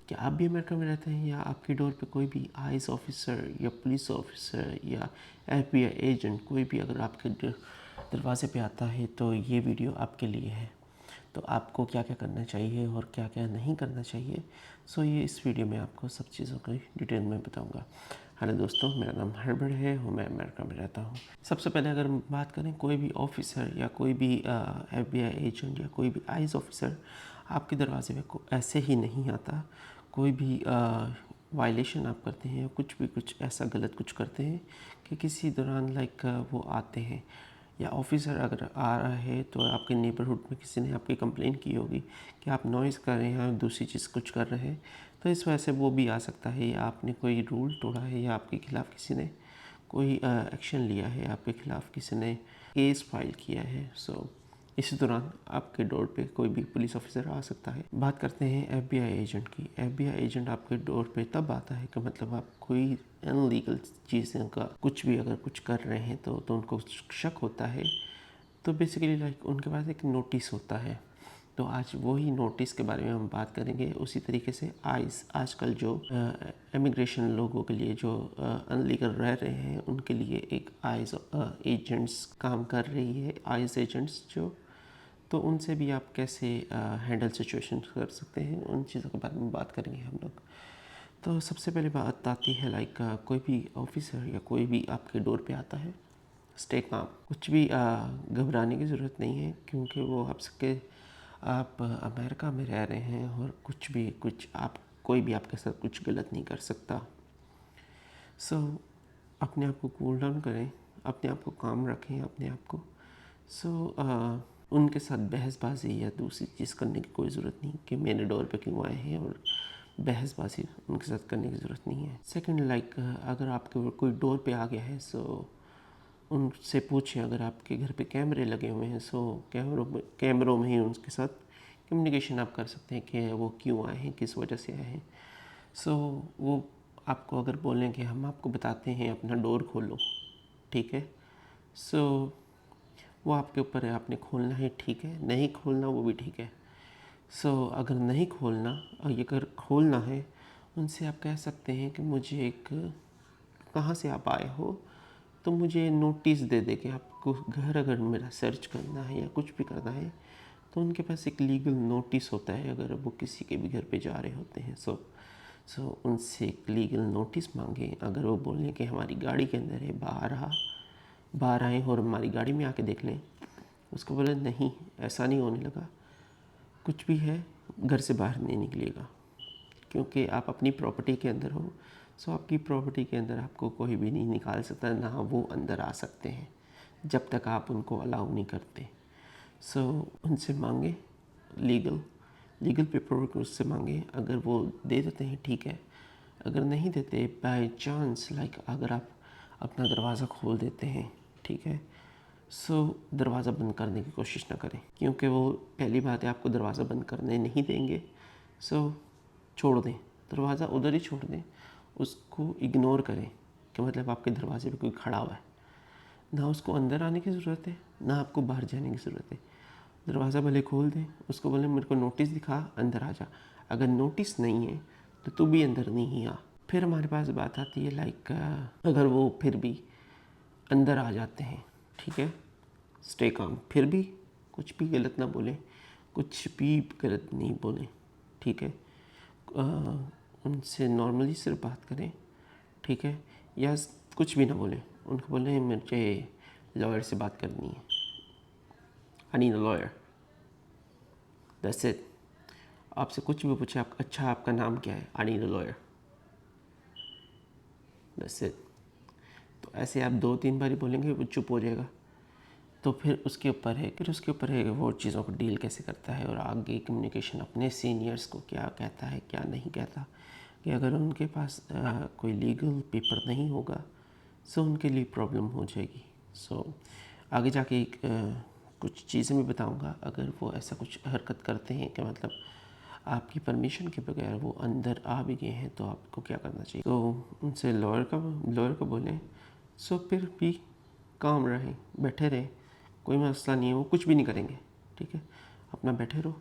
क्या आप भी अमेरिका में रहते हैं या आपकी डोर पे कोई भी आईस ऑफिसर या पुलिस ऑफिसर या एफबीआई एजेंट कोई भी अगर आपके दरवाजे पे आता है तो ये वीडियो आपके लिए है। तो आपको क्या क्या करना चाहिए और क्या क्या नहीं करना चाहिए, सो ये इस वीडियो में आपको सब चीज़ों की डिटेल में बताऊंगा। हेलो दोस्तों, मेरा नाम हर्बर्ट है और मैं अमेरिका में रहता हूँ। सबसे पहले अगर बात करें कोई भी ऑफिसर या कोई भी एफबीआई एजेंट या कोई भी आईस ऑफिसर आपके दरवाजे पे ऐसे ही नहीं आता। कोई भी वायलेशन आप करते हैं या कुछ ऐसा गलत कुछ करते हैं कि किसी दौरान वो आते हैं या ऑफिसर अगर आ रहा है तो आपके नेबरहुड में किसी ने आपकी कंप्लेन की होगी कि आप नॉइज़ कर रहे हैं या दूसरी चीज़ कुछ कर रहे हैं, तो इस वजह से वो भी आ सकता है। या आपने कोई रूल तोड़ा है या आपके खिलाफ़ किसी ने कोई एक्शन लिया है, आपके खिलाफ़ किसी ने केस फाइल किया है, सो इसी दौरान आपके डोर पे कोई भी पुलिस ऑफिसर आ सकता है। बात करते हैं एफबीआई एजेंट की। एफबीआई एजेंट आपके डोर पे तब आता है कि मतलब आप कोई अनलीगल चीज़ें का कुछ भी अगर कुछ कर रहे हैं तो उनको शक होता है। तो बेसिकली उनके पास एक नोटिस होता है। तो आज वही नोटिस के बारे में हम बात करेंगे। उसी तरीके से आजकल जो इमिग्रेशन लोगों के लिए जो अनलीगल रह रहे हैं उनके लिए एक आइस एजेंट्स काम कर रही है, आइस एजेंट्स जो, तो उनसे भी आप कैसे हैंडल सिचुएशन कर सकते हैं, उन चीज़ों के बारे में बात करेंगे हम लोग। तो सबसे पहले बात आती है कोई भी ऑफिसर या कोई भी आपके डोर पे आता है, स्टे काम। कुछ भी घबराने की ज़रूरत नहीं है क्योंकि वो आप अमेरिका में रह रहे हैं और कोई भी आपके साथ कुछ गलत नहीं कर सकता। सो अपने आप को कूल डाउन करें, अपने आप को काम रखें अपने आप को। उनके साथ बहसबाजी या दूसरी चीज़ करने की कोई ज़रूरत नहीं कि मेरे डोर पे क्यों आए हैं, और बहसबाजी उनके साथ करने की ज़रूरत नहीं है। सेकंड, अगर आपके कोई डोर पे आ गया है सो उनसे पूछें। अगर आपके घर पे कैमरे लगे हुए हैं सो कैमरों में ही उनके साथ कम्युनिकेशन आप कर सकते हैं कि वो क्यों आए हैं, किस वजह से आए हैं। सो वो आपको अगर बोलें कि हम आपको बताते हैं अपना डोर खोलो, ठीक है, सो वो आपके ऊपर है, आपने खोलना है, ठीक है, नहीं खोलना वो भी ठीक है। अगर नहीं खोलना और अगर खोलना है, उनसे आप कह सकते हैं कि मुझे कहाँ से आप आए हो, तो मुझे नोटिस दे दे कि आपको घर अगर मेरा सर्च करना है या कुछ भी करना है तो उनके पास एक लीगल नोटिस होता है अगर वो किसी के भी घर पे जा रहे होते हैं। उनसे एक लीगल नोटिस मांगे। अगर वो बोलें कि हमारी गाड़ी के अंदर है, बाहर आए और हमारी गाड़ी में आके देख लें, उसको बोले नहीं, ऐसा नहीं होने लगा, कुछ भी है घर से बाहर नहीं निकलेगा क्योंकि आप अपनी प्रॉपर्टी के अंदर हो। आपकी प्रॉपर्टी के अंदर आपको कोई भी नहीं निकाल सकता, ना वो अंदर आ सकते हैं जब तक आप उनको अलाउ नहीं करते। उनसे मांगे लीगल पेपर वर्क उससे मांगे। अगर वो दे देते हैं ठीक है, अगर नहीं देते बाय चांस अगर आप अपना दरवाज़ा खोल देते हैं, ठीक है, दरवाज़ा बंद करने की कोशिश ना करें क्योंकि वो पहली बात है आपको दरवाज़ा बंद करने नहीं देंगे। छोड़ दें, दरवाज़ा उधर ही छोड़ दें, उसको इग्नोर करें कि मतलब आपके दरवाजे पे कोई खड़ा हुआ है। ना उसको अंदर आने की ज़रूरत है, ना आपको बाहर जाने की ज़रूरत है। दरवाज़ा भले खोल दें, उसको बोले मेरे को नोटिस दिखा, अंदर आ जा। अगर नोटिस नहीं है तो तू भी अंदर नहीं आ। फिर हमारे पास बात आती है अगर वो फिर भी अंदर आ जाते हैं, ठीक है, स्टे काम, फिर भी कुछ भी गलत ना बोलें, कुछ भी गलत नहीं बोलें, ठीक है, उनसे नॉर्मली सिर्फ बात करें, ठीक है, या कुछ भी ना बोलें, उनको बोलें मुझे लॉयर से बात करनी है, I need a lawyer, that's it. आपसे कुछ भी पूछे, अच्छा आपका नाम क्या है, I need a lawyer, that's it. तो ऐसे आप 2-3 बार ही बोलेंगे, वो चुप हो जाएगा। तो फिर उसके ऊपर है कि वो चीज़ों को डील कैसे करता है और आगे कम्युनिकेशन अपने सीनियर्स को क्या कहता है क्या नहीं कहता, कि अगर उनके पास कोई लीगल पेपर नहीं होगा उनके लिए प्रॉब्लम हो जाएगी। आगे जाके कुछ चीज़ें भी बताऊंगा। अगर वो ऐसा कुछ हरकत करते हैं कि मतलब आपकी परमिशन के बगैर वो अंदर आ भी गए हैं तो आपको क्या करना चाहिए। तो उनसे लॉयर को बोलें। फिर भी काम रहें, बैठे रहें, कोई मसला नहीं है, वो कुछ भी नहीं करेंगे, ठीक है, अपना बैठे रहो।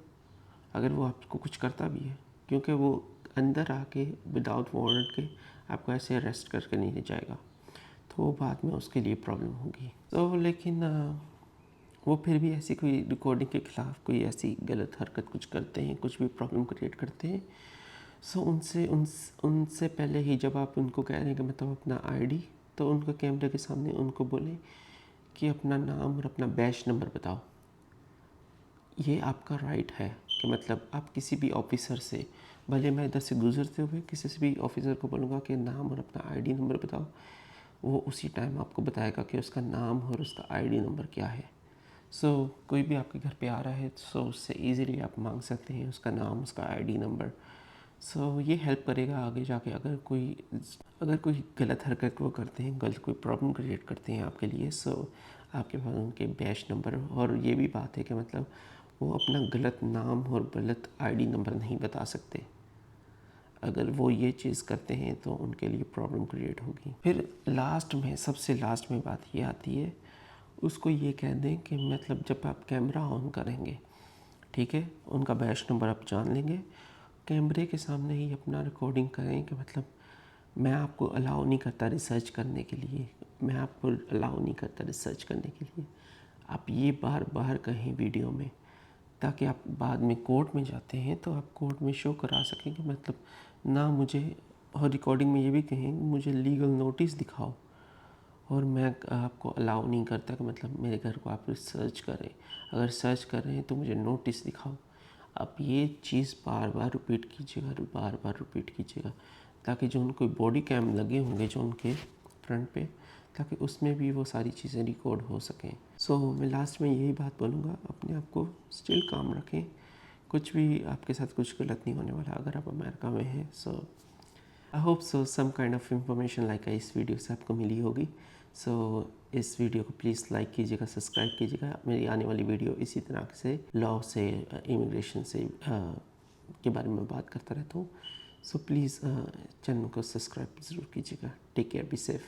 अगर वो आपको कुछ करता भी है, क्योंकि वो अंदर आके विदाउट वारंट के आपको ऐसे अरेस्ट करके नहीं ले जाएगा, तो बाद में उसके लिए प्रॉब्लम होगी। तो लेकिन वो फिर भी ऐसी कोई रिकॉर्डिंग के ख़िलाफ़ कोई ऐसी गलत हरकत कुछ करते हैं, कुछ भी प्रॉब्लम क्रिएट करते हैं, सो उनसे पहले ही जब आप उनको कह रहे हैं कि मतलब अपना आईडी, तो उनको कैमरे के सामने उनको बोलें कि अपना नाम और अपना बैच नंबर बताओ। ये आपका राइट है कि मतलब आप किसी भी ऑफिसर से, भले मैं इधर से गुजरते हुए किसी से भी ऑफिसर को बोलूँगा कि नाम और अपना आईडी नंबर बताओ, वो उसी टाइम आपको बताएगा कि उसका नाम और उसका आईडी नंबर क्या है। सो कोई भी आपके घर पे आ रहा है, सो उससे इजीली आप मांग सकते हैं उसका नाम, उसका आईडी नंबर। सो ये हेल्प करेगा आगे जाके, अगर कोई गलत हरकत वो करते हैं, गलत कोई प्रॉब्लम क्रिएट करते हैं आपके लिए, सो आपके पास उनके बैच नंबर। और ये भी बात है कि मतलब वो अपना गलत नाम और गलत आईडी नंबर नहीं बता सकते। अगर वो ये चीज़ करते हैं तो उनके लिए प्रॉब्लम क्रिएट होगी। फिर सबसे लास्ट में बात ये आती है, उसको ये कह दें कि मतलब जब आप कैमरा ऑन करेंगे, ठीक है, उनका बैच नंबर आप जान लेंगे, कैमरे के सामने ही अपना रिकॉर्डिंग करें कि मतलब मैं आपको अलाउ नहीं करता रिसर्च करने के लिए, मैं आपको अलाउ नहीं करता रिसर्च करने के लिए। आप ये बार बार कहें वीडियो में, ताकि आप बाद में कोर्ट में जाते हैं तो आप कोर्ट में शो करा सकें कि मतलब ना मुझे, और रिकॉर्डिंग में ये भी कहें मुझे लीगल नोटिस दिखाओ, और मैं आपको अलाउ नहीं करता कि मतलब मेरे घर को आप सर्च करें, अगर सर्च कर रहे हैं तो मुझे नोटिस दिखाओ। आप ये चीज़ बार बार रिपीट कीजिएगा, बार बार रिपीट कीजिएगा, ताकि जो उनको बॉडी कैम लगे होंगे जो उनके फ्रंट पे, ताकि उसमें भी वो सारी चीज़ें रिकॉर्ड हो सकें। सो मैं लास्ट में यही बात बोलूँगा, अपने आप को स्टिल काम रखें, कुछ भी आपके साथ कुछ गलत नहीं होने वाला अगर आप अमेरिका में हैं। So I hope so some kind of information like इस वीडियो से आपको मिली होगी। सो इस वीडियो को प्लीज़ लाइक कीजिएगा, सब्सक्राइब कीजिएगा। मेरी आने वाली वीडियो इसी तरह से लॉ से, इमिग्रेशन से के बारे में बात करता रहता हूँ। सो प्लीज़ चैनल को सब्सक्राइब ज़रूर कीजिएगा। Take care, be safe.